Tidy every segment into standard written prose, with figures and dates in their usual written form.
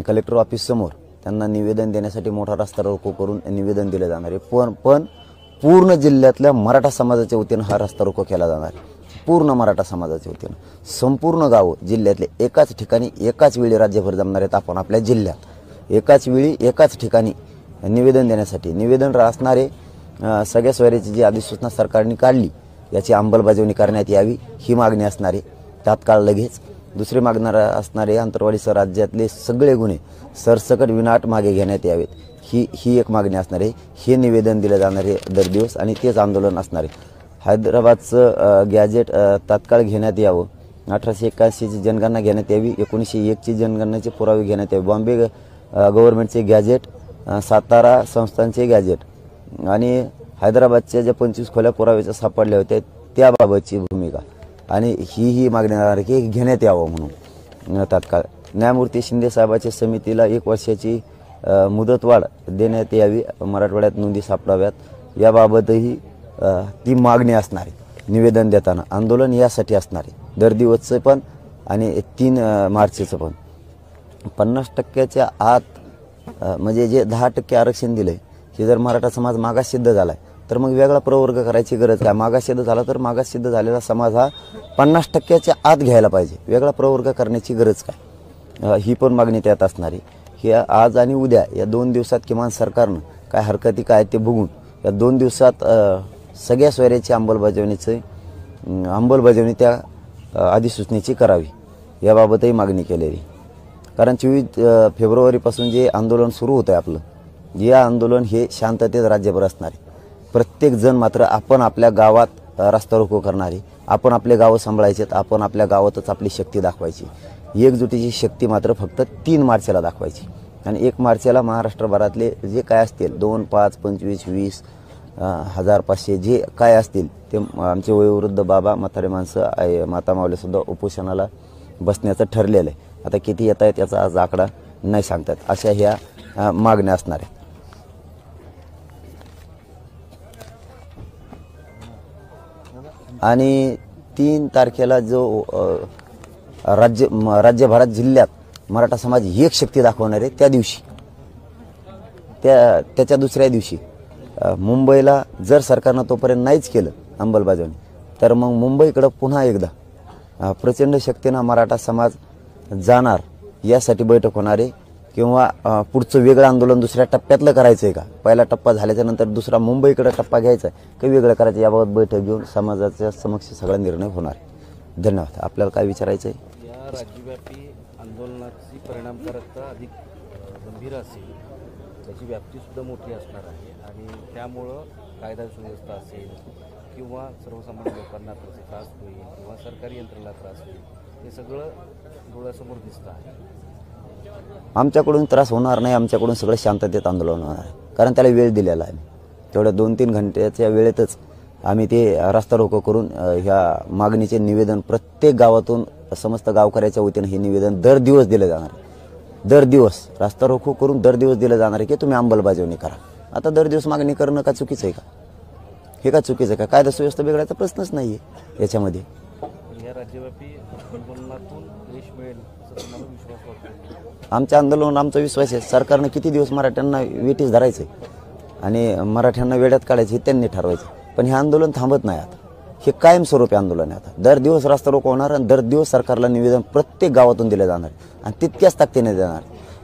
Collector office समोर त्यांना निवेदन देण्यासाठी मोठा रस्ता रोको करून निवेदन दिले जाणार आहे। पण पूर्ण जिल्ह्यातल्या मराठा समाजाच्या वतीनं हा रस्ता रोको केला जाणार आहे। पूर्ण मराठा समाजाच्या वतीनं संपूर्ण गावं जिल्ह्यातले एकाच ठिकाणी एकाच वेळी राज्यभर जमणार आहेत। आपण आपल्या जिल्ह्यात एकाच वेळी एकाच ठिकाणी निवेदन देण्यासाठी निवेदन असणारे सगळ्या सोयऱ्याची जी अधिसूचना सरकारने काढली याची अंमलबजावणी करण्यात यावी ही मागणी असणारे तात्काळ लगेच। दुसरी मागणार असणारे अंतरवाडीसह राज्यातले सगळे गुन्हे सरसकट विनाट मागे घेण्यात यावेत ही एक मागणी असणार आहे। हे निवेदन दिले जाणारे दर दिवस आणि तेच आंदोलन असणार आहे। हैदराबादचं गॅजेट तात्काळ घेण्यात यावं, 1881ची जनगणना घेण्यात यावी, 1901ची जनगणनेचे पुरावे घेण्यात यावे, बॉम्बे गव्हर्नमेंटचे गॅजेट, सातारा संस्थांचे गॅजेट आणि हैदराबादच्या ज्या 25 खोल्या पुराव्याच्या सापडल्या होत्या त्याबाबतची भूमिका आणि ही मागणी आहे की घेण्यात यावं म्हणून तात्काळ। न्यायमूर्ती शिंदे साहेबांच्या समितीला 1 वर्षाची मुदतवाढ देण्यात यावी, मराठवाड्यात नोंदी सापडाव्यात याबाबतही ती मागणी असणार आहे। निवेदन देताना आंदोलन यासाठी असणार आहे दर दिवसचं पण आणि 3 मार्चचं पण। 50% आत म्हणजे जे 10% आरक्षण दिलंय हे जर मराठा समाज मागास सिद्ध झालाय तर मग वेगळा प्रवर्ग करायची गरज काय? मागास सिद्ध झाला तर मागास सिद्ध झालेला समाज हा 50%च्या आत घ्यायला पाहिजे, वेगळा प्रवर्ग करण्याची गरज काय? ही पण मागणी त्यात असणार आहे। हे आज आणि उद्या या 2 दिवसात किमान सरकारनं काय हरकती काय ते बघून या 2 दिवसात सगळ्या सोयऱ्याची अंमलबजावणी त्या अधिसूचनेची करावी याबाबतही मागणी केलेली। कारण 24 फेब्रुवारीपासून जे आंदोलन सुरू होतं आहे आपलं, जे आंदोलन हे शांततेत राज्यभर असणार आहे। प्रत्येक जण मात्र आपण आपल्या गावात रस्ता रोको करणारे, आपण आपले गावं सांभाळायचेत, आपण आपल्या गावातच आपली शक्ती दाखवायची। एकजुटीची शक्ती मात्र फक्त 3 मार्चला दाखवायची आणि 1 मार्चला महाराष्ट्रभरातले जे काय असतील 2, 5, 25, 20, 1500 जे काय असतील ते आमचे वयोवृद्ध बाबा म्हातारे माणसं माता मावलेसुद्धा उपोषणाला बसण्याचं ठरलेलं आहे। आता किती येत आहेत याचा आज आकडा नाही सांगतात। अशा ह्या मागण्या असणार आहेत। आणि 3 तारखेला जो राज्यभरात जिल्ह्यात मराठा समाज एक शक्ती दाखवणार आहे त्या दिवशी त्याच्या दुसऱ्या दिवशी मुंबईला जर सरकारनं तोपर्यंत नाहीच केलं अंमलबजावणी तर मग मुंबईकडं पुन्हा एकदा प्रचंड शक्तीनं मराठा समाज जाणार यासाठी बैठक होणार आहे। किंवा पुढचं वेगळं आंदोलन दुसऱ्या टप्प्यातलं करायचं आहे का, पहिला टप्पा झाल्याच्या नंतर दुसरा मुंबईकडे टप्पा घ्यायचा आहे का वेगळं करायचं याबाबत बैठक घेऊन समाजाच्या समक्ष सगळा निर्णय होणार आहे। धन्यवाद। आपल्याला काय विचारायचं आहे? या राज्यव्यापी आंदोलनाची परिणामकारकता अधिक गंभीर असेल, त्याची व्याप्तीसुद्धा मोठी असणार आहे आणि त्यामुळं कायदा सुव्यवस्था असेल किंवा सर्वसामान्य लोकांना त्याचा त्रास होईल किंवा सरकारी यंत्रणेला त्रास होईल हे सगळं डोळ्यासमोर दिसतं आहे। आमच्याकडून त्रास होणार नाही, आमच्याकडून सगळं शांततेत आंदोलन होणार आहे कारण त्याला वेळ दिलेला आहे। तेवढ्या 2-3 घंट्याच्या वेळेतच आम्ही ते रस्ता रोको करून ह्या मागणीचे निवेदन प्रत्येक गावातून समस्त गावकऱ्याच्या वतीनं हे निवेदन दर दिवस दिलं जाणार आहे। दर दिवस रस्ता रोको करून दर दिवस दिलं जाणार आहे की तुम्ही अंमलबजावणी करा। आता दर दिवस मागणी करणं का चुकीचं आहे का? हे का चुकीचं आहे का? कायदा सुव्यवस्था बिघडायचा प्रश्नच नाही आहे याच्यामध्ये। या राज्यव्यापी आंदोलनातून यश मिळेल असं तुम्हाला विश्वास वाटतो? आमच्या आंदोलन आमचा विश्वास आहे। सरकारनं किती दिवस मराठ्यांना वेठीस धरायचं आणि मराठ्यांना वेड्यात काढायचं हे त्यांनी ठरवायचं, पण हे आंदोलन थांबत नाही। आता हे कायमस्वरूपी आंदोलन आहे। आता दर दिवस रस्ता रोको होणार आणि दर दिवस सरकारला निवेदन प्रत्येक गावातून दिलं जाणार आणि तितक्याच ताकदीने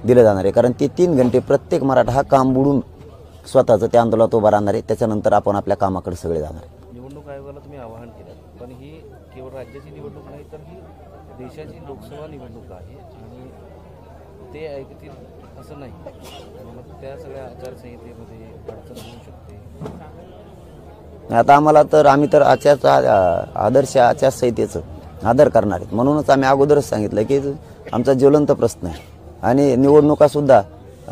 दिलं जाणार आहे कारण ते 3 घंटे प्रत्येक मराठा हा काम बुडून स्वतःचं त्या आंदोलनात उभा राहणार आहे। त्याच्यानंतर आपण आपल्या कामाकडे सगळे जाणार। निवडणूक आयोगाला तुम्ही आवाहन केलं, पण ही केवळ राज्याची निवडणूक नाही तर ही देशाची लोकसभा निवडणूक आहे आणि ते ऐकतील असं नाही, मग त्या सगळ्या आचारसंहितेमध्ये अडचण होऊ शकते। आता आम्ही तर आदर्श आचारसंहितेचं आदर करणार आहेत म्हणूनच आम्ही अगोदरच सांगितलं की आमचा ज्वलंत प्रश्न आहे आणि निवडणुकासुद्धा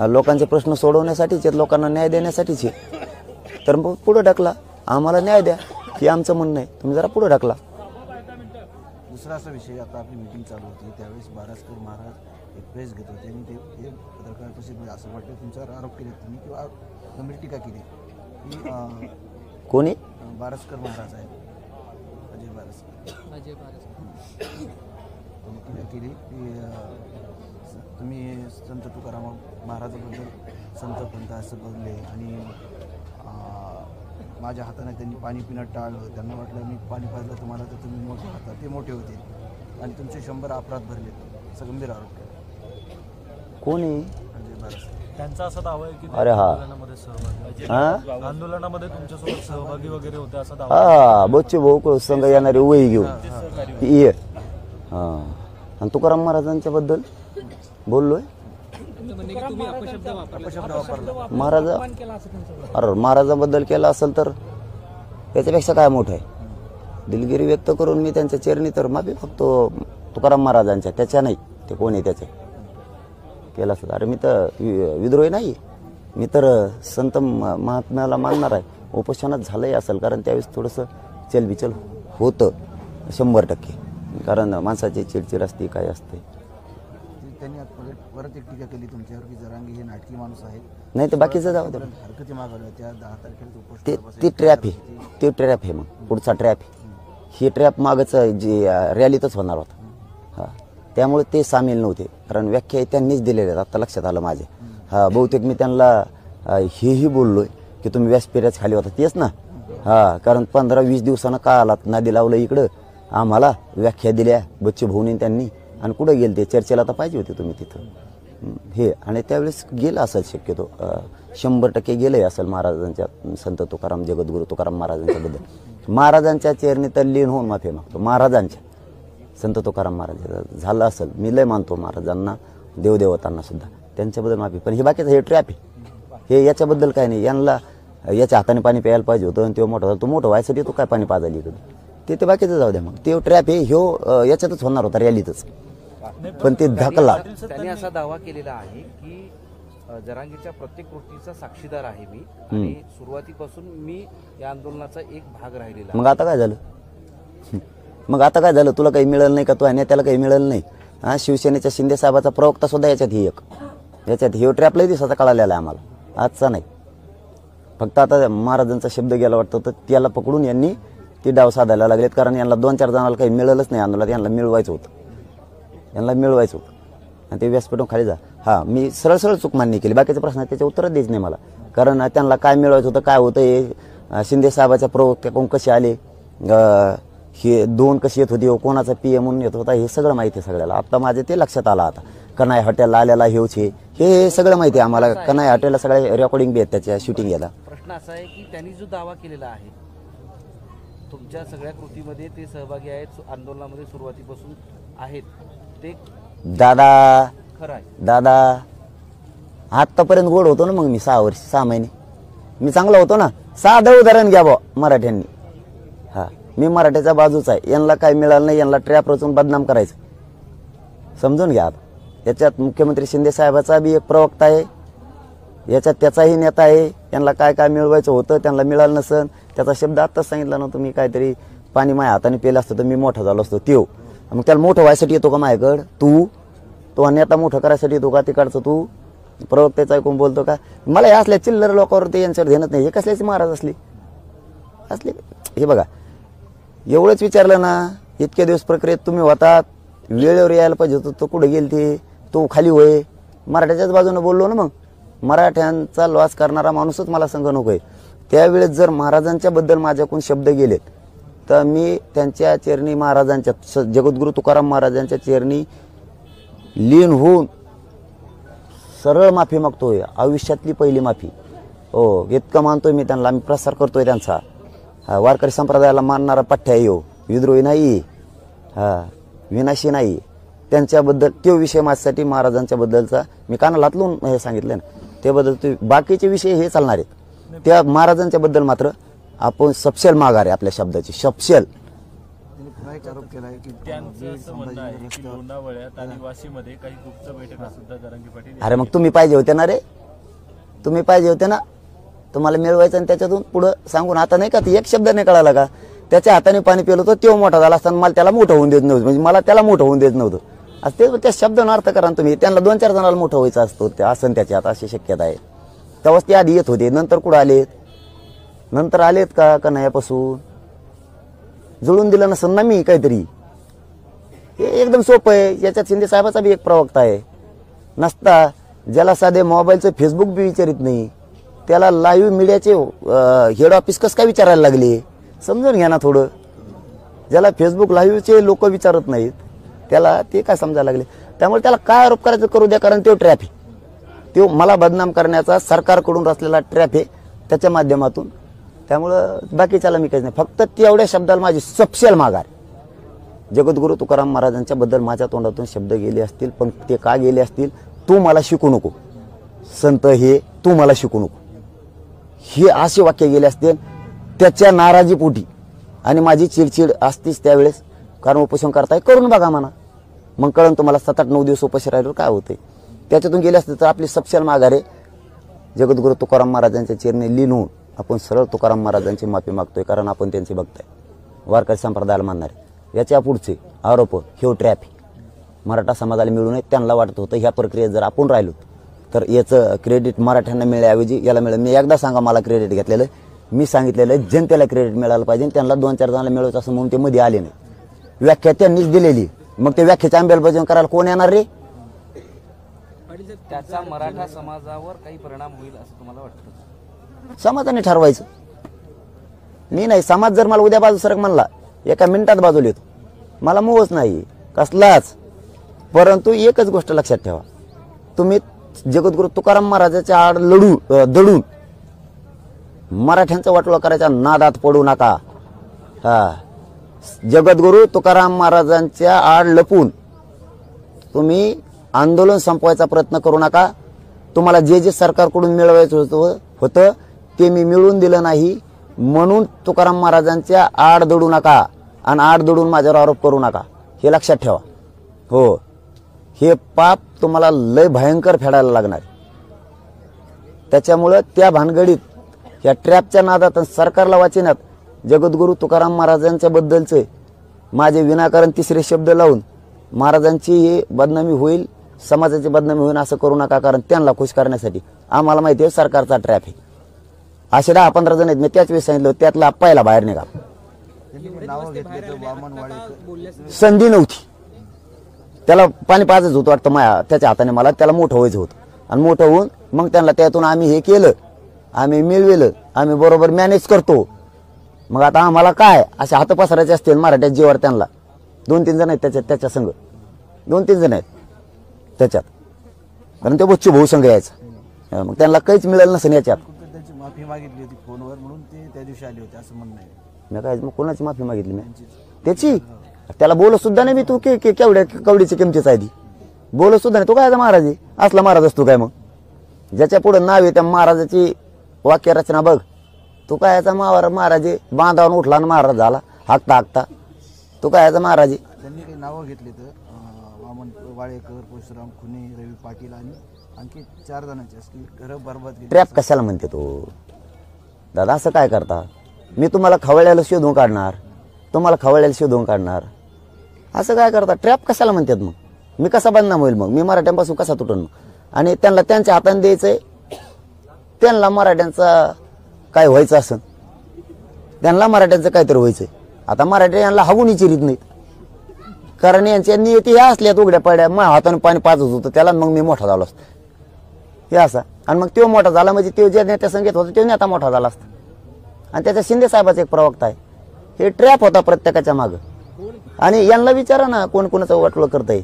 लोकांचे प्रश्न सोडवण्यासाठीच आहेत, लोकांना न्याय देण्यासाठीच आहे। तर मग पुढे ढकला, आम्हाला न्याय द्या हे आमचं म्हणणं आहे, तुम्ही जरा पुढे ढकला। दुसरा असा विषय, आता आपली मीटिंग चालू होती त्यावेळेस बारसकर महाराज एक प्रेस घेत होते आणि ते पत्रकार परिषदेमध्ये असं वाटतं तुमच्यावर आरोप केले तुम्ही किंवा गंभीर टीका केली की कोणी? बारसकर महाराज आहेत, अजय बारसकर। त्यांनी टीका केली की तुम्ही संत तुकाराम महाराजाबद्दल संत पंत असं बोलले आणि माझ्या हाताने त्यांनी पाणी पिणं टाळलं. त्यांना वाटलं मी पाणी पाजलं तुम्हाला तर तुम्ही मोठे होता, ते मोठे होते आणि तुमचे 100 अपराध भरले, असं गंभीर आरोप केला कोणी म्हणजे बरं. त्यांचा असा दावा आहे की ते अरे हा. आंदोलनामध्ये सहभागी हा आंदोलनामध्ये तुमच्यासोबत सहभागी वगैरे होते असा दावा हा बच्चे भाऊ संघ येणारे वही घेऊन ये हा. आणि तुकाराम महाराजांच्या बद्दल बोललोय अपशब्द वापरला. महाराज अरे महाराजांबद्दल केला असेल तर त्याच्यापेक्षा काय मोठं आहे. दिलगिरी व्यक्त करून मी त्यांच्या चरणी तर माफी मागतो तुकाराम महाराजांच्या, त्याच्या नाही, ते कोण आहे त्याचे केला असेल. अरे मी तर विद्रोही नाही, मी तर संत महात्म्याला मानणार आहे. उपोषणात झालंही असेल कारण त्यावेळेस थोडंसं चलबिचल होतं 100%, कारण माणसाची चिडचिड असते, काय असते. त्यांनी परत एक टीका केली तुमच्यावर की जरांगे हे नाटकी माणूस आहेत, नाही तर बाकीचं जाऊ दे. हरकती मागवल्या त्या 10 तारखेला ते उपोषण ते ट्रॅप आहे, ते ट्रॅप आहे. मग पुढचा ट्रॅप आहे, हे ट्रॅप मागच जे रॅलीतच होणार होता. हां त्यामुळे ते सामील नव्हते, कारण व्याख्या त्यांनीच दिलेल्या आहेत. आता लक्षात आलं माझे. हा बहुतेक मी त्यांना हेही बोललोय की तुम्ही व्यासपिऱ्याच खाली होता तेच ना. हा कारण 15-20 दिवसानं का आलात, नादी लावलं इकडं, आम्हाला व्याख्या दिल्या बच्चे भाऊनी त्यांनी, आणि कुठं गेले ते चर्चेला तर पाहिजे होते तुम्ही तिथं. हे आणि त्यावेळेस गेलं असेल शक्यतो 100% गेलंय असेल महाराजांच्या, संत तुकाराम जगद्गुरू तुकाराम महाराजांच्याबद्दल. महाराजांच्या चरणी तर लीन होऊन माफी मागतो. महाराजांच्या संत तुकाराम महाराज झालं असेल, मी लय मानतो महाराजांना, देवदेवतांना सुद्धा, त्यांच्याबद्दल माफी. पण हे बाकीचं हे ट्रॅप आहे, हे याच्याबद्दल काय नाही. यांना याच्या हाताने पाणी प्यायला पाहिजे होतं आणि तो मोठा झाला, तो मोठं व्हायसाठी तो काय पाणी पाजायला इकडे, ते बाकीचं जाऊ द्या. मग ते ट्रॅप आहे ह्यो याच्यातच होणार होता रॅलीतच, पण ते धकला. त्यांनी असा दावा केलेला आहे की जरांगेच्या प्रत्येक गोष्टीचा साक्षीदार आहे मी, आणि सुरुवातीपासून मी या आंदोलनाचा एक भाग राहिलेला. मग आता काय झालं, मग आता काय झालं, तुला काही मिळालं नाही का, तो नेत्याला काही मिळालं नाही. हा शिवसेनेच्या शिंदे साहेबाचा प्रवक्ता सुद्धा याच्यात ही एक, याच्यात हे ट्रॅपलाही दिवसाचा कळालेला आहे आम्हाला, आजचा नाही. फक्त आता महाराजांचा शब्द गेला वाटतं, तर त्याला पकडून यांनी ती डाव साधायला लागलेत, कारण यांना 2-4 जणांना काही मिळालंच नाही आंदोलनात, यांना मिळवायचं होतं, यांना मिळवायचं होतं. आणि ते व्यासपीठावर खाली जा. हा मी सरळ चूक मान्य केली, बाकीचा प्रश्न त्याचे उत्तरच द्यायचं नाही मला, कारण त्यांना काय मिळवायचं होतं, काय होतं, हे शिंदे साहेबाच्या प्रवक्त्याकडून कसे आले, हे 2 कशी येत होती, कोणाचा PM म्हणून येत होता, हे सगळं माहिती आहे सगळ्याला. आता माझे ते लक्षात आलं. आता कनाई हॉटेलला आलेला हेच हे सगळं माहिती आहे आम्हाला. कनाई हॉटेलला सगळ्या रेकॉर्डिंग बी आहेत त्याच्या, शूटिंग याला. प्रश्न असा आहे की त्यांनी जो दावा केलेला आहे, तुमच्या सगळ्या कृतीमध्ये ते सहभागी आहेत, आंदोलनामध्ये सुरुवातीपासून आहेत, ते दादा खरं आहे. दादा आत्तापर्यंत गोड होतो ना, मग मी 6 वर्ष 6 महिने मी चांगला होतो ना. साधं उदाहरण घ्या बा मराठ्यांनी. हा मी मराठ्याच्या बाजूचा आहे, यांना काय मिळालं नाही, यांना ट्रॅप रचून बदनाम करायचं, समजून घ्या. याच्यात मुख्यमंत्री शिंदे साहेबाचा बी एक प्रवक्ता आहे, याच्यात त्याचाही नेता आहे. यांना काय काय मिळवायचं होतं, त्यांना मिळालं नसन, त्याचा शब्द आत्ताच सांगितला ना तुम्ही, काहीतरी पाणी माझ्या हाताने पेलं असतं तर मी मोठा झालो असतो. त्यो मग त्याला मोठं व्हायसाठी येतो का माझ्याकडं, तो नेता मोठं करायसाठी येतो का तिकडचं, तू प्रवक्त्याचं ऐकून बोलतो का. मला हे असल्या चिल्लर लोकांवरती यांच्यावर ध्यानच नाही, हे कसल्याचे महाराज असले. हे बघा एवढंच विचारलं ना, इतक्या दिवस प्रक्रियेत तुम्ही होता, वेळेवर यायला पाहिजे होतं, तो कुठे गेल ते, तो खाली होय. मराठ्याच्याच बाजूने बोललो ना, मग मराठ्यांचा लॉस करणारा माणूसच मला संघ नकोय. त्यावेळेस जर महाराजांच्या बद्दल माझ्याकडून शब्द गेलेत तर मी त्यांच्या चरणी, महाराजांच्या जगद्गुरू तुकाराम महाराजांच्या चरणी लीन होऊन सरळ माफी मागतोय, आयुष्यातली पहिली माफी. हो इतकं मानतोय मी त्यांना, मी प्रसार करतोय त्यांचा. वारकरी संप्रदायाला मानणारा पठ्ठ्या येऊ, विद्रोही नाही, विनाशी नाही. त्यांच्याबद्दल तो विषय माझ्यासाठी महाराजांच्या बद्दलचा मी कानाला हातलून हे सांगितलं ना, त्याबद्दल ते बाकीचे विषय हे चालणार आहेत. त्या महाराजांच्या बद्दल मात्र आपण सपशेल माघार आहे आपल्या शब्दाची, सपशेल. त्यांनी पुन्हा एक आरोप केला आहे की त्यांचं असं म्हणणं आहे की लोणावळ्यात आणि वाशीमध्ये काही गुप्त बैठका सुद्धा जरांगे पाटील. अरे मग तुम्ही पाहिजे होते ना रे, तुम्ही पाहिजे होते ना, तुम्हाला मिळवायचं आणि त्याच्यातून पुढं सांगून. आता नाही का ते एक शब्द नाही कळाला का, त्याच्या हाताने पाणी पिलं होतं, तो मोठा झाला असताना मला त्याला मोठं होऊन देत नव्हतं, म्हणजे मला त्याला मोठं होऊन देत नव्हतं. आज ते त्या शब्दानं अर्थ करा तुम्ही. त्यांना 2-4 जणांना मोठं व्हायचं असतो, ते असं त्याच्या आता अशी शक्यता आहे. तेव्हाच ते आधी येत होते, नंतर कुठं आलेत, नंतर आलेत का नाही, यापासून जुळून दिलं नसेल ना मी काहीतरी. हे एकदम सोपं आहे. याच्यात शिंदे साहेबाचा बी एक प्रवक्ता आहे नसता, ज्याला साधे मोबाईलचं फेसबुक बी विचारित नाही, त्याला लाईव्ह मीडियाचे हेड ऑफिस कसं काय विचारायला लागले, समजून घ्या ना थोडं. ज्याला फेसबुक लाईव्हचे लोक विचारत नाहीत त्याला ते काय समजायला लागले. त्यामुळे त्याला काय आरोप करायचं करू द्या, कारण तो ट्रॅप आहे, तो मला बदनाम करण्याचा सरकारकडून रचलेला ट्रॅप आहे त्याच्या माध्यमातून. त्यामुळं बाकीच्याला मी काहीच नाही, फक्त तेवढ्या शब्दाला माझी सपशेल माघार. जगद्गुरू तुकाराम महाराजांच्या बद्दल माझ्या तोंडातून शब्द गेले असतील, पण ते का गेले असतील, तू मला शिकू नको संत, हे तू मला शिकू नको, हे असे वाक्य गेले असतील त्याच्या नाराजीपोटी. आणि माझी चिडचिड असतीच त्यावेळेस, कारण उपोषण करताय करून बघा म्हणा, मग कळून तुम्हाला 7-8-9 दिवस उपाशी राहिल्यावर काय होते. त्याच्यातून गेले असते तर आपली सपशेल माघार आहे. जगद्गुरू तुकाराम महाराजांच्या चरणी लीन होऊन आपण सरळ तुकाराम महाराजांची माफी मागतोय, कारण आपण त्यांची बघताय वारकरी संप्रदायाला मानणारे. याच्या पुढचे आरोप हे ट्रॅप आहे. मराठा समाजाला मिळू नये, त्यांना वाटत होतं ह्या प्रक्रियेत जर आपण राहिलो तर याचं क्रेडिट मराठ्यांना मिळण्याऐवजी याला मिळेल. मी एकदा सांगा मला क्रेडिट घेतलेलं, मी सांगितलेलं जनतेला क्रेडिट मिळालं पाहिजे, त्यांना 2-4 जणांना मिळवायचं असं म्हणून ते मध्ये आले नाही. व्याख्या त्यांनीच दिलेली, मग ते व्याख्याची अंमलबजावणी करायला कोण येणार रे. त्याचा मराठा समाजावर काही परिणाम होईल असं तुम्हाला वाटतं? समाजाने ठरवायचं, मी नाही. समाज जर मला उद्या बाजू सरक म्हणला, एका मिनिटात बाजूला येतो, मला मोहच नाही कसलाच. परंतु एकच गोष्ट लक्षात ठेवा, तुम्ही जगद्गुरू तुकाराम महाराजाच्या आड दडून मराठ्यांचा वाटोळा करायच्या नादात पडू नका. जगद्गुरू तुकाराम महाराजांच्या आड लपून तुम्ही आंदोलन संपवायचा प्रयत्न करू नका. तुम्हाला जे जे सरकारकडून मिळवायचं होतं ते मी मिळवून दिलं नाही, म्हणून तुकाराम महाराजांच्या आड दडू नका आणि आड दडून माझ्यावर आरोप करू नका, हे लक्षात ठेवा. हो, हे पाप तुम्हाला लय भयंकर फेडायला लागणार. त्याच्यामुळं त्या भानगडीत या ट्रॅपच्या नादात सरकारला वाचण्यात जगद्गुरू तुकाराम महाराजांच्या बद्दलचे माझे विनाकारण तिसरे शब्द लावून महाराजांची ही बदनामी होईल, समाजाची बदनामी होईल असं करू नका, कारण त्यांना खुश करण्यासाठी आम्हाला माहिती आहे सरकारचा ट्रॅप आहे. असे 10-15 जण आहेत, मी त्याच वेळेस सांगितलं त्यातला पहिला बाहेर निघा. नावं घेतले तर वामन वाडेकर संधी नव्हती, त्याला पाणी पाजायचं होतं वाटतं माया त्याच्या हाताने, मला त्याला मोठं व्हायचं होतं. आणि मोठं होऊन मग त्यांना त्यातून आम्ही हे केलं, आम्ही मिळविलं, आम्ही बरोबर मॅनेज करतो. मग आता आम्हाला काय असे हात पसरायचे असतील मराठ्यात जीवावर, त्यांना 2-3 जण आहेत त्याच्या संघ, 2-3 जण आहेत त्याच्यात, कारण ते बच्चू भाऊ संघ यायचा. मग त्यांना काहीच मिळालं नसेल याच्यात. त्यांची माफी मागितली होती फोनवर, म्हणून ते त्या दिवशी आले होते असं म्हणणं आहे. मी काय मग कोणाची माफी मागितली मी त्याची? त्याला बोलत सुद्धा नाही मी, तू केवढ्या कवडीची किमतीच आहे ती, बोलत सुद्धा नाही. तू काय महाराज आहे, असला महाराज असतो काय? मग ज्याच्या पुढे नाव आहे त्या महाराजाची वाक्य रचना बघ. तू काय याचा महाराज आहे, बांधावून उठला आणि महाराज झाला हाकता हाकता. तू काय याचा महाराज आहे? त्यांनी काही नावं घेतली तर वामन वाडेकर, परशुराम खुने, रवी पाटील आणि आणखी 4 जणांची असली घरं बरबाद केली. ट्रॅप कशाला म्हणते तो दादा? असं काय करता? मी तुम्हाला खवळ्याला शोधून काढणार, तुम्हाला खवळ्याला शोधून काढणार, असं काय करता? ट्रॅप कशाला म्हणतात? मग मी कसा बदनाम होईल? मग मी मराठ्यांपासून कसा तुटून? मग आणि त्यांना त्यांच्या हाताने द्यायचंय, त्यांना मराठ्यांचा काय व्हायचं असं, त्यांना मराठ्यांचं काहीतरी व्हायचंय. आता मराठी यांना हागून इचिरीत नाहीत, कारण यांच्या नियती ह्या असल्यात उघड्या पड्या. मग हाताने पाणी पाजत होतं त्याला, मग मी मोठा झालो असतो हे असा. आणि मग तो मोठा झाला म्हणजे तो ज्या नेत्या संगीत होता तो नेता मोठा झाला असता. आणि त्याच्या शिंदे साहेबाचा एक प्रवक्ता आहे. हे ट्रॅप होता प्रत्येकाच्या मागं. आणि यांना विचारा ना कोण कोणाचं वाटोळं करताय.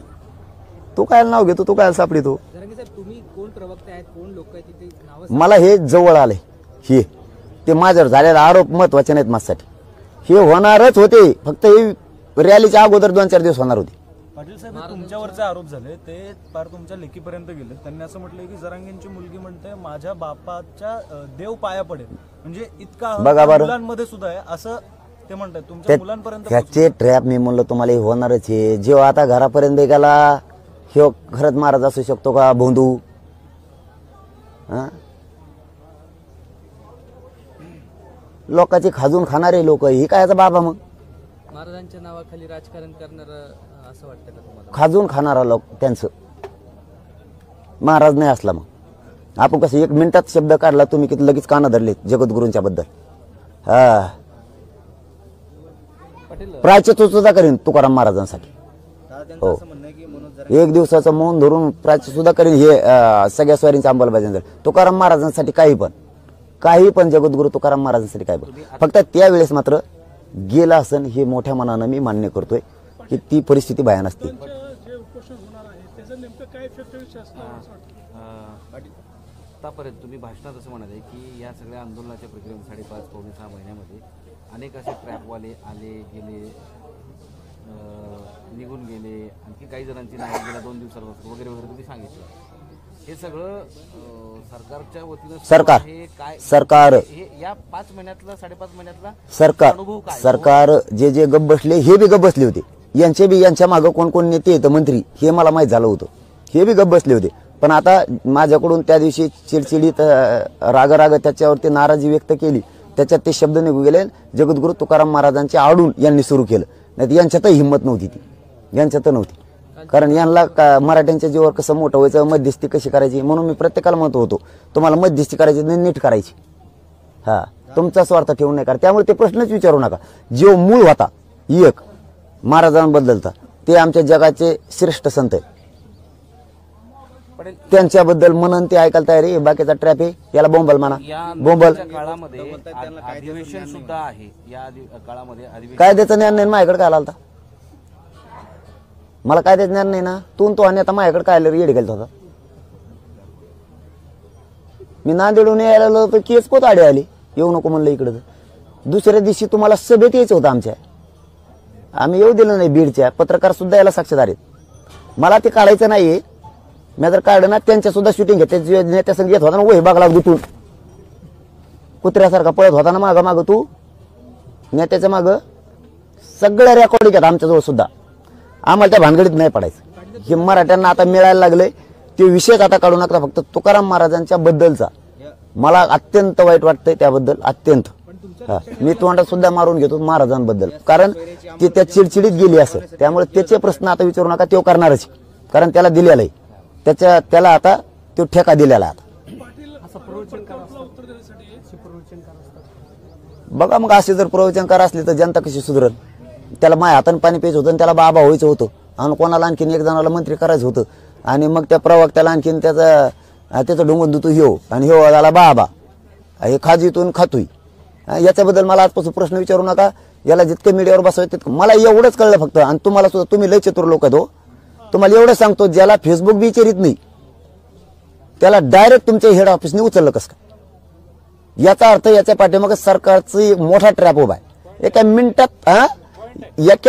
तू काय नाव घेतो, तू काय सापडी तू? तुम्ही कोण प्रवक्ते आहेत, कोण लोक आहेत तिथे नाव? मला हे जवळ आलंय, हे ते माझ्यावर झालेला आरोप महत्वाचे नाहीत माझ्यासाठी. हे होणारच होते, फक्त हे रॅलीच्या अगोदर 2-4 दिवस होणार होते. पाटील साहेब, तुमच्यावरचे आरोप झाले ते पार तुमच्या लेखीपर्यंत गेले. त्यांनी असं म्हटलंय की जरांगेंची मुलगी म्हणते माझ्या बापाच्या देव पाया पडेल, म्हणजे इतका बघा बरं. मुलांमध्ये सुद्धा आहे असं ते म्हणतात. तुमच्या मुलांपर्यंत ह्याचे ट्रॅप मी म्हणलं तुम्हाला हे होणारच आहे. जेव्हा आता घरापर्यंत गेला हे खरंच महाराज असू शकतो का भोंदू? लोकांची खाजून खाणारे लोक, ही काय बाबा? मग महाराजांच्या नावाखाली राजकारण करणार असं वाटतं का तुम्हाला? खाजून खाणारा लोक त्यांचं महाराज नाही असला. मग आपण कसं 1 मिनिटात शब्द काढला, तुम्ही किती लगेच काना धरले जगद्गुरूंच्या बद्दल. पाटील, प्रायचित्त सुद्धा करीन तुकाराम महाराजांसाठी. त्यांचं हो. असं म्हणणं आहे की मनोज जरांगे एक दिवसाचं मौन धरून प्राची सुद्धा करीन हे सगळ्या स्वारींच्या अंमलबजावणी तुकाराम महाराजांसाठी काही पण जगद्गुरु तुकाराम महाराजांसाठी काही पण फक्त त्यावेळेस मात्र गेला असन हे मोठ्या मनानं मी मान्य करतोय की ती परिस्थिती भयान असते. आतापर्यंत तुम्ही भाषणात असं म्हणाले की या सगळ्या आंदोलनाच्या प्रक्रियेत 5.5-6 महिन्यामध्ये अनेक असे ट्रॅपवाले आले गेले, निघून गेले, आणखी काही जणांची नावे गेल्या 2 दिवसांपासून वगैरे वगैरे तुम्ही सांगितलं. हे सगळं सरकारच्या वतीनं सरकार हे काय सरकार हे या 5 महिन्यातला 5.5 महिन्यातला सरकार अनुभव काय? सरकार जे गप बसले हे बी गप बसले होते. यांच्या मागं कोण कोण नेते येतं मंत्री हे मला माहीत झालं होतं. हे बी गप बसले होते. पण आता माझ्याकडून त्या दिवशी चिडचिडीत राग त्याच्यावरती नाराजी व्यक्त केली. त्याच्यात ते शब्द निघू गेले. जगद्गुरु तुकाराम महाराजांचे आडून यांनी सुरू केलं. नाही यांच्यातही हिंमत नव्हती ती. यांच्यात नव्हती. कारण यांना मराठ्यांच्या जीवावर कसं मोठं व्हायचं, मध्यस्थी कशी करायची. म्हणून मी प्रत्येकाला म्हणतो होतो तुम्हाला मध्यस्थी करायची नाही, नीट करायची. हा तुमचा स्वार्थ ठेवून नाही करा. त्यामुळे ते प्रश्नच विचारू नका. जो मूळ होता एक महाराजांबद्दलचा ते आमच्या जगाचे श्रेष्ठ संत आहेत. त्यांच्याबद्दल म्हणून ते ऐकायला तयार आहे. बाकीचा ट्रॅप आहे याला बोंबल म्हणा. या बोंबल आंदोलनाच्या काळामध्ये अधिवेशन सुद्धा आहे. या काळामध्ये अधिवेशन कायद्याचं ज्ञान नाही माझ्याकडे काय आलता. मला कायद्याचं ज्ञान नाही ना. तो आणि आता माझ्याकडे काय येड गेलता होता. मी नांदेडून यायला तर केस पोत आडे आली. येऊ नको म्हणलं इकडं. दुसऱ्या दिवशी तुम्हाला सभेत यायचं होतं आमच्या. आम्ही येऊ दिलं नाही. बीडच्या पत्रकार सुद्धा याला साक्षीदार आहेत. मला ते काढायचं नाहीये. मी जर काढलं ना त्यांच्या सुद्धा शूटिंग घेत नेत्या संग येत होता ना वही बागला गुतून कुत्र्यासारखा पळत होता ना मागं तू नेत्याच्या मागं. सगळ्या रेकॉर्डिंग आहेत आमच्याजवळ सुद्धा. आम्हाला त्या भानगडीत नाही पडायचं. हे मराठ्यांना आता मिळायला लागले. ते विषयच आता काढू नका. फक्त तुकाराम महाराजांच्या बद्दलचा मला अत्यंत वाईट वाटतंय. त्याबद्दल अत्यंत मी तोंडात सुद्धा मारून घेतो महाराजांबद्दल. कारण ती त्या चिडचिडीत गेली असं. त्यामुळे त्याचे प्रश्न आता विचारू नका. तो करणारच. कारण त्याला दिलेला आहे. त्याला आता तो ठेका दिलेला आता. बघा मग असे जर प्रवचनकार असले तर जनता कशी सुधरल. त्याला माय हाताने पाणी प्यायचं होतं आणि त्याला बाबा व्हायचं होतं आणि कोणाला आणखीन एक जणाला मंत्री करायचं होतं. आणि मग त्या प्रवक्त्याला आणखीन त्याचं डोंगन दुतो ह्यो आणि ह्यो झाला बाबा. हे खाजीतून खातोय. याच्याबद्दल मला आजपासून प्रश्न विचारू नका. याला जितकं मीडियावर बसवायचं तितकं मला एवढंच कळलं फक्त. आणि तुम्हाला सुद्धा तुम्ही लय चतुर लोक आहेत हो. तुम्हाला एवढं सांगतो ज्याला फेसबुक बी विचारित नाही त्याला डायरेक्ट तुमच्या हेड ऑफिसने उचललं कसं काय. याचा अर्थ याच्या पाठीमागे सरकारचा मोठा ट्रॅप उभा आहे. एका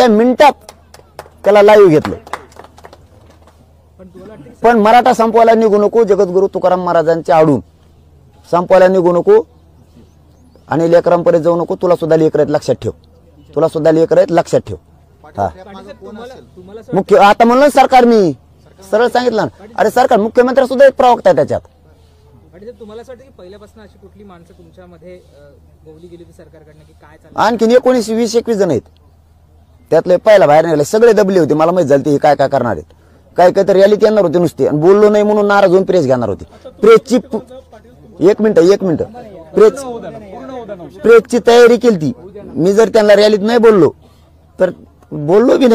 मिनिटात त्याला लाईव्ह घेतलं. पण मराठा संपवायला निघू नको. जगद्गुरु तुकाराम महाराजांच्या आडून संपवायला निघू नको आणि लेकरांपर्यंत जाऊ नको. तुला सुद्धा लेकर आहेत लक्षात ठेव. तुला सुद्धा लेकर आहेत लक्षात ठेव. हा मुख्य आता म्हणलं सरकार मी सरळ सांगितलं ना. अरे सरकार मुख्यमंत्री सुद्धा एक प्रवक्ता आहे त्याच्यात. तुम्हाला असं वाटतं की पहिल्यापासून अशी कुठली माणसं तुमच्यामध्ये गोवली गेली होती सरकारकडनं की काय चाललं. आणखीन 19, 20, 21 जण आहेत. त्यातले पहिला बाहेर निघाले सगळे दबले होते. मला माहित झालं ते काय काय करणार आहेत. काय काय तर रॅलीत येणार होते नुसते आणि बोललो नाही म्हणून नाराज होऊन प्रेस घेणार होते. प्रेसची एक मिनिट प्रेसची तयारी केली ती. मी जर त्यांना रॅलीत नाही बोललो तर बोललो बी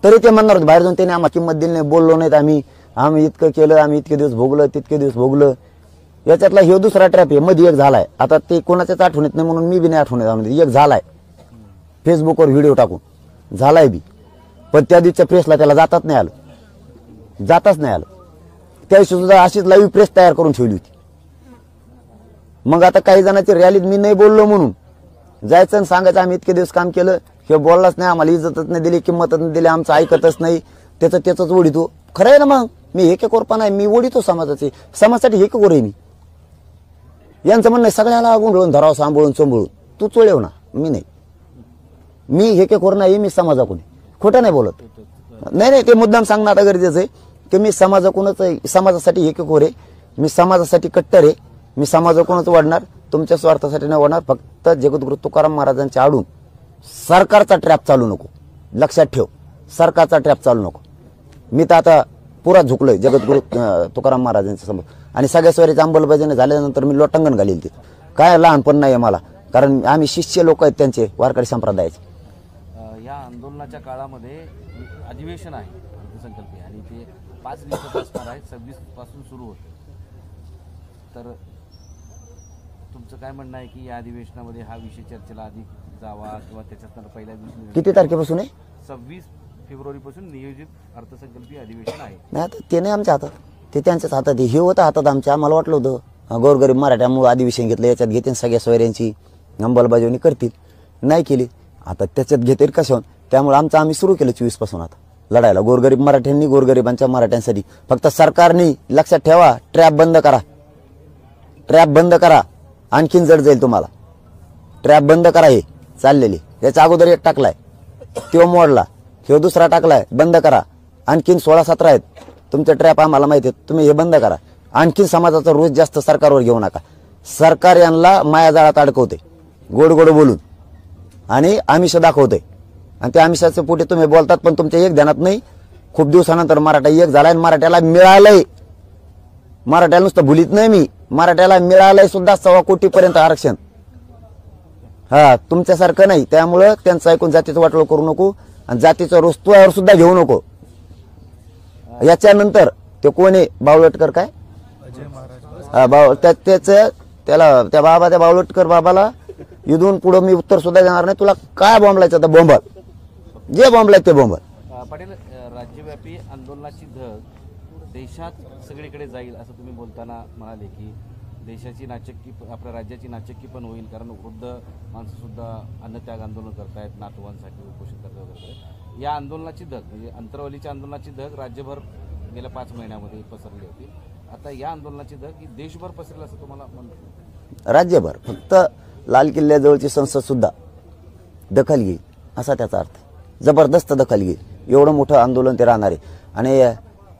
तरी ते म्हणणार होते बाहेर जाऊन त्याने आम्हाला किंमत दिली नाही. बोललो नाहीत आम्ही इतकं केलं. आम्ही इतके दिवस भोगलं तितके दिवस भोगलं. याच्यातला हे दुसरा ट्रॅप आहे. मध्ये एक झालाय. आता ते कोणाच्याच आठवण येत नाही म्हणून मी बी नाही आठवण येत. एक झालाय फेसबुकवर व्हिडिओ टाकून झालाय बी. पण त्या दिवसच्या प्रेसला त्याला जाताच नाही आलं. त्या दिवशी सुद्धा अशीच लाईव्ह प्रेस तयार करून ठेवली होती. मग आता काही जणांची रॅलीत मी नाही बोललो म्हणून जायचं आणि सांगायचं आम्ही इतके दिवस काम केलं. हे बोललाच नाही. आम्हाला इज्जतच नाही दिली. किंमतच नाही दिली. आमचं ऐकतच नाही. त्याच ओढितो. खरं आहे ना. मग मी हेकेखोरपण आहे. मी ओढितो समाजासाठी हेकेखोर आहे मी. यांचं म्हणणं सगळ्याला गुंडळून धरावं सांभाळून चोंबळून. तू चोळेव ना. मी नाही. मी हेकेखोर नाही. मी समाजाकडून खोटं नाही बोलत. नाही ते मुद्दाम सांगणं आता गरजेचं आहे की मी समाजाकडूनच समाजासाठी हेकेखोर आहे. मी समाजासाठी कट्टर आहे. मी समाजाकडूनच वाढणार. तुमच्या स्वार्थासाठी नाही वाढणार. फक्त जगद्गुरु तुकाराम महाराजांच्या आडून सरकारचा ट्रॅप चालू नको. लक्षात ठेव. सरकारचा ट्रॅप चालू नको. मी तर आता पुरा झुकलोय जगद्गुरु तुकाराम महाराजांच्या समोर. आणि सगळ्या स्वारीची अंमलबजावणी झाल्यानंतर मी लोटांगण घालील तिथं. काय लहानपण नाही मला. कारण आम्ही शिष्य लोक आहेत त्यांचे वारकरी संप्रदायाचे. या आंदोलन आंदोलनाच्या काळामध्ये अधिवेशन आहे अर्थसंकल्पीय आणि ते 5 दिवसात असणार आहे, 26 पासून सुरू होतं. तर तुमचं काय म्हणणं आहे की या अधिवेशनामध्ये हा विषय चर्चेला अधिक जावा किंवा त्याच्यात पहिल्या दिवशी किती तारखेपासून आहे? 26 फेब्रुवारीपासून नियोजित अर्थसंकल्पीय अधिवेशन आहे. नाही आता ते नाही आमच्या हातात, ते त्यांच्याच हातात आहे. हे होतं हातात आमच्या. आम्हाला वाटलं होतं गोरगरीब मराठ्यामुळे अधिवेशन घेतलं, याच्यात घेतील सगळ्या सोयऱ्यांची अंमलबजावणी करतील, नाही केली. आता त्याच्यात घेतील कशावर? त्यामुळे आम्ही सुरू केलं 24 पासून आता लढायला गोरगरीब मराठ्यांनी, गोरगरिबांच्या मराठ्यांसाठी. फक्त सरकारने लक्षात ठेवा, ट्रॅप बंद करा, ट्रॅप बंद करा, आणखीन जड जाईल तुम्हाला. ट्रॅप बंद करा. हे चाललेली याच्या अगोदर एक टाकलाय, तो मोडला, हे दुसरा टाकलाय, बंद करा. आणखीन 16-17 आहेत तुमचे ट्रॅप, आम्हाला माहिती आहे. तुम्ही हे बंद करा. आणखीन समाजाचा रोज जास्त सरकारवर घेऊ नका. सरकार यांना मायाजाळात अडकवते गोड गोड बोलून आणि आमिष दाखवते, आणि त्या आमिषाचे पोटी तुम्ही बोलतात, पण तुमच्या एक ध्यानात नाही. खूप दिवसानंतर मराठा एक झालाय, मराठ्याला मिळालंय. मराठ्याला नुसतं भुलीत नाही मी, मराठ्याला मिळालंय सुद्धा 1.25 कोटीपर्यंत आरक्षण. हा, तुमच्यासारखं नाही. त्यामुळं त्यांचं ऐकून जातीचं वाटोळ करू नको आणि जातीचं रोस्तुयावर सुद्धा घेऊ नको. याच्यानंतर ते कोण आहे बावलटकर, काय त्याला त्या बावलटकर बाबाला इथून पुढे मी उत्तर सुद्धा देणार नाही. तुला काय बॉम्बलायचं तर बॉम्बल, जे बॉम्बलाय ते बॉम्बल. पाटील, राज्यव्यापी आंदोलनाची धग देशात सगळीकडे जाईल असं तुम्ही बोलताना म्हणाले की देशाची नाचक्की, आपल्या राज्याची नाचक्की पण होईल, कारण वृद्ध माणसं सुद्धा अन्नत्याग आंदोलन करतायत, नातवांसाठी उपोषण करतात. या आंदोलनाची धग म्हणजे अंतरवलीच्या आंदोलनाची धग राज्यभर गेल्या 5 महिन्यामध्ये पसरली होती. आता या आंदोलनाची धग ही देशभर पसरेल असं तुम्हाला म्हणतो? राज्यभर, फक्त लाल किल्ल्याजवळची संसद सुद्धा दखल घेईल असा त्याचा अर्थ. जबरदस्त दखल घेईल. एवढं मोठं आंदोलन ते राहणार आहे. आणि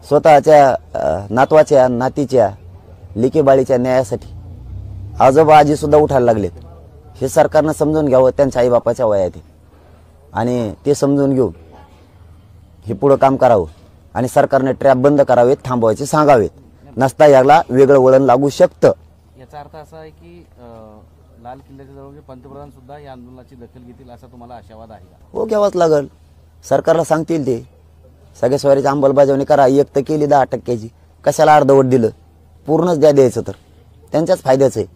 स्वतःच्या नातवाच्या, नातीच्या, लेकीबाळीच्या न्यायासाठी आजोबा आजी सुद्धा उठायला लागलेत. हे सरकारनं समजून घ्यावं. त्यांच्या आईबापाच्या वयात आहे आणि ते समजून घेऊन हे पुढं काम करावं आणि सरकारने ट्रॅप बंद करावेत, थांबवायचे सांगावेत. नसता याला वेगळं वळण लागू शकतं. याचा अर्थ असा आहे की लाल किल्ल्याच्या जवळ पंतप्रधान सुद्धा या आंदोलनाची दखल घेतील असा तुम्हाला आशावाद आहे का? हो, घ्यावंच लागल. सरकारला सांगतील ते सगळ्या सोयऱ्याची अंमलबजावणी करा. 1 तर केली 10%ची, कशाला अर्धवट दिलं? पूर्णच द्यायचं तर त्यांच्याच फायद्याचं आहे.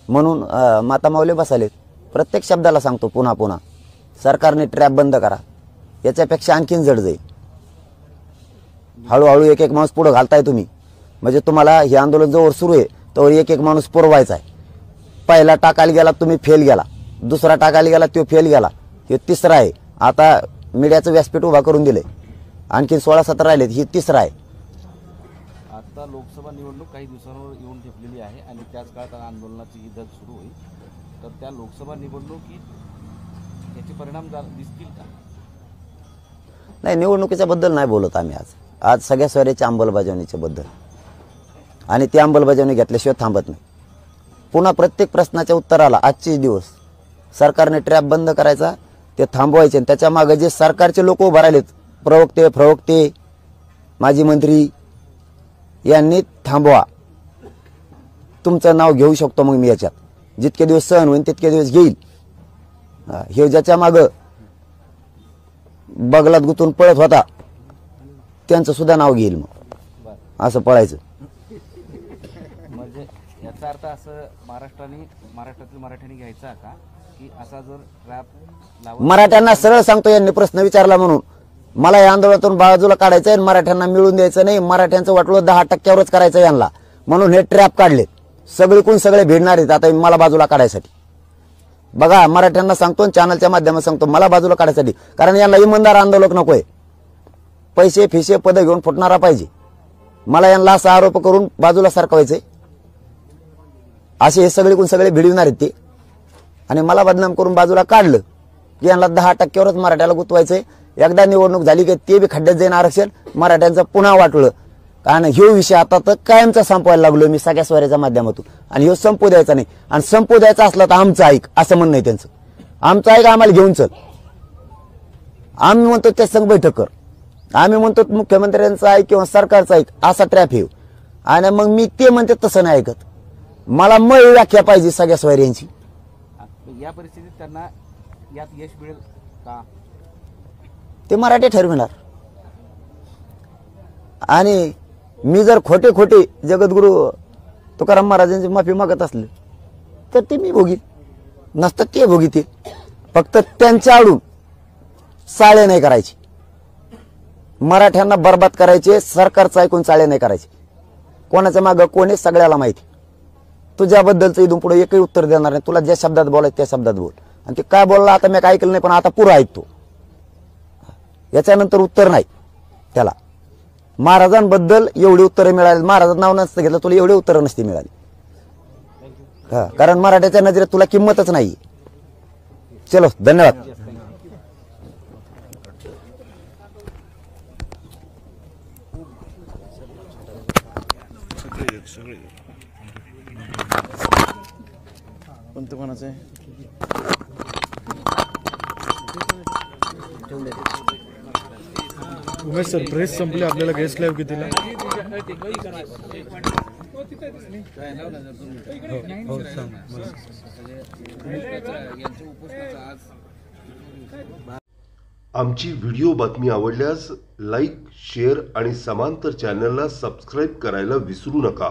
म्हणून माता माऊली बसालेत. प्रत्येक शब्दाला सांगतो पुन्हा पुन्हा, सरकारने ट्रॅप बंद करा. याच्यापेक्षा आणखीन जड जाईल. हळूहळू एक एक माणूस पुढे घालताय तुम्ही. म्हणजे तुम्हाला हे आंदोलन जोवर सुरू आहे तोवर एक एक माणूस पुरवायचा आहे. पहिला टाकायला गेला तुम्ही फेल गेला, दुसरा टाकायला गेला तो फेल गेला, हे तिसरा आहे. आता मीडियाचं व्यासपीठ उभा करून दिलंय. आणखीन 16-17 राहिलेत, ही तिसरा आहे. आता लोकसभा निवडणूक काही दिवसांवर येऊन ठेपलेली आहे आणि त्याच काळात आंदोलनाची ही धग सुरू होईल. तर त्या लोकसभा निवडणुकीत याचे परिणाम दिसतील का? नाही, निवडणुकीच्या बद्दल नाही बोलत आम्ही आज सगळ्या सोयऱ्याच्या अंमलबजावणीच्या बद्दल. आणि ती अंमलबजावणी घेतल्याशिवाय थांबत नाही. पुन्हा प्रत्येक प्रश्नाच्या उत्तराला आजचे दिवस सरकारने ट्रॅप बंद करायचा, ते थांबवायचे. आणि त्याच्या मागे जे सरकारचे लोक उभा राहिलेत, प्रवक्ते, माजी मंत्री, यांनी थांबवा. तुमचं नाव घेऊ शकतो मग मी याच्यात. जितके दिवस सहन होईल तितके दिवस घेईल. हे ज्याच्या मागं बगलात गुंतून पळत होता त्यांचं सुद्धा नाव घेईल. मग असं पळायचं. म्हणजे याचा अर्थ असं महाराष्ट्रातील मराठ्यांनी घ्यायचा का की असा जर ट्रॅप मराठ्यांना सरळ सांगतो, यांनी प्रश्न विचारला म्हणून मला या आंदोलनातून बाजूला काढायचंय, मराठ्यांना मिळून द्यायचं नाही. मराठ्यांचं वाटलं 10%वरच करायचं यांना, म्हणून हे ट्रॅप काढले. सगळीकून सगळे भिडणार आहेत आता मला बाजूला काढायसाठी. बघा, मराठ्यांना सांगतो, चॅनलच्या माध्यमात सांगतो, मला बाजूला काढायसाठी. कारण यांना इमानदार आंदोलक नकोय. पैसे फिशे पद घेऊन फुटणारा पाहिजे. मला यांना असा आरोप करून बाजूला सरकवायचे, असे हे सगळीकून सगळे भिडविणार आहेत ते. आणि मला बदनाम करून बाजूला काढलं की यांना 10%वरच मराठ्याला गुंतवायचंय. एकदा निवडणूक झाली की ते बी खड्ड्यात जाईन आरक्षण. मराठ्यांचं पुन्हा वाटलं. कारण ह्यो विषय आता तर कायमचा संपवायला लागलो मी सगळ्या सोयऱ्याच्या माध्यमातून. आणि ह्यो संपू द्यायचा नाही. आणि संपू द्यायचा असला तर आमचं ऐक, असं म्हणणं आहे त्यांचं. आमचं ऐक, आम्हाला घेऊन चल. आम्ही म्हणतो त्या संघ बैठक कर. आम्ही म्हणतो मुख्यमंत्र्यांचं ऐक किंवा सरकारचं ऐक, असा ट्रॅप येऊ. आणि मग मी ते म्हणते तसं नाही ऐकत. मला मग व्याख्या पाहिजे सगळ्या सोयऱ्यांची. या परिस्थितीत त्यांना यात यश मिळेल का? ते मराठे ठरविणार. आणि मी जर खोटे जगद्गुरु तुकाराम महाराजांची माफी मागत असले तर ते मी भोगील, नसतं ते भोगीतील. फक्त त्यांच्या आडून चाळे नाही करायचे, मराठ्यांना बरबाद करायचे, सरकारचं ऐकून चाळे नाही करायचे. कोणाच्या मागं कोणी सगळ्याला माहिती. तुझ्याबद्दलचं इथून पुढे एकही उत्तर देणार नाही. तुला ज्या शब्दात बोलायचं त्या शब्दात बोल. आणि ते काय बोलला आता मी काय ऐकलं नाही, पण आता पुरं ऐकतो. याच्यानंतर उत्तर नाही त्याला. महाराजांबद्दल एवढी उत्तरं मिळाली, महाराजांचं नाव नसतं घेतलं तुला एवढी उत्तरं नसती मिळाली. कारण मराठ्याच्या नजरेत तुला किंमतच नाही. चलो, धन्यवाद. कोणतं कोणाचं आहे? उमेश सर, प्रेस संपली, आपल्याला गेस्ट लाईव्ह कितीला? आमची व्हिडिओ बातमी आवडल्यास लाईक, शेअर आणि समांतर चॅनलला सबस्क्राईब करायला विसरू नका.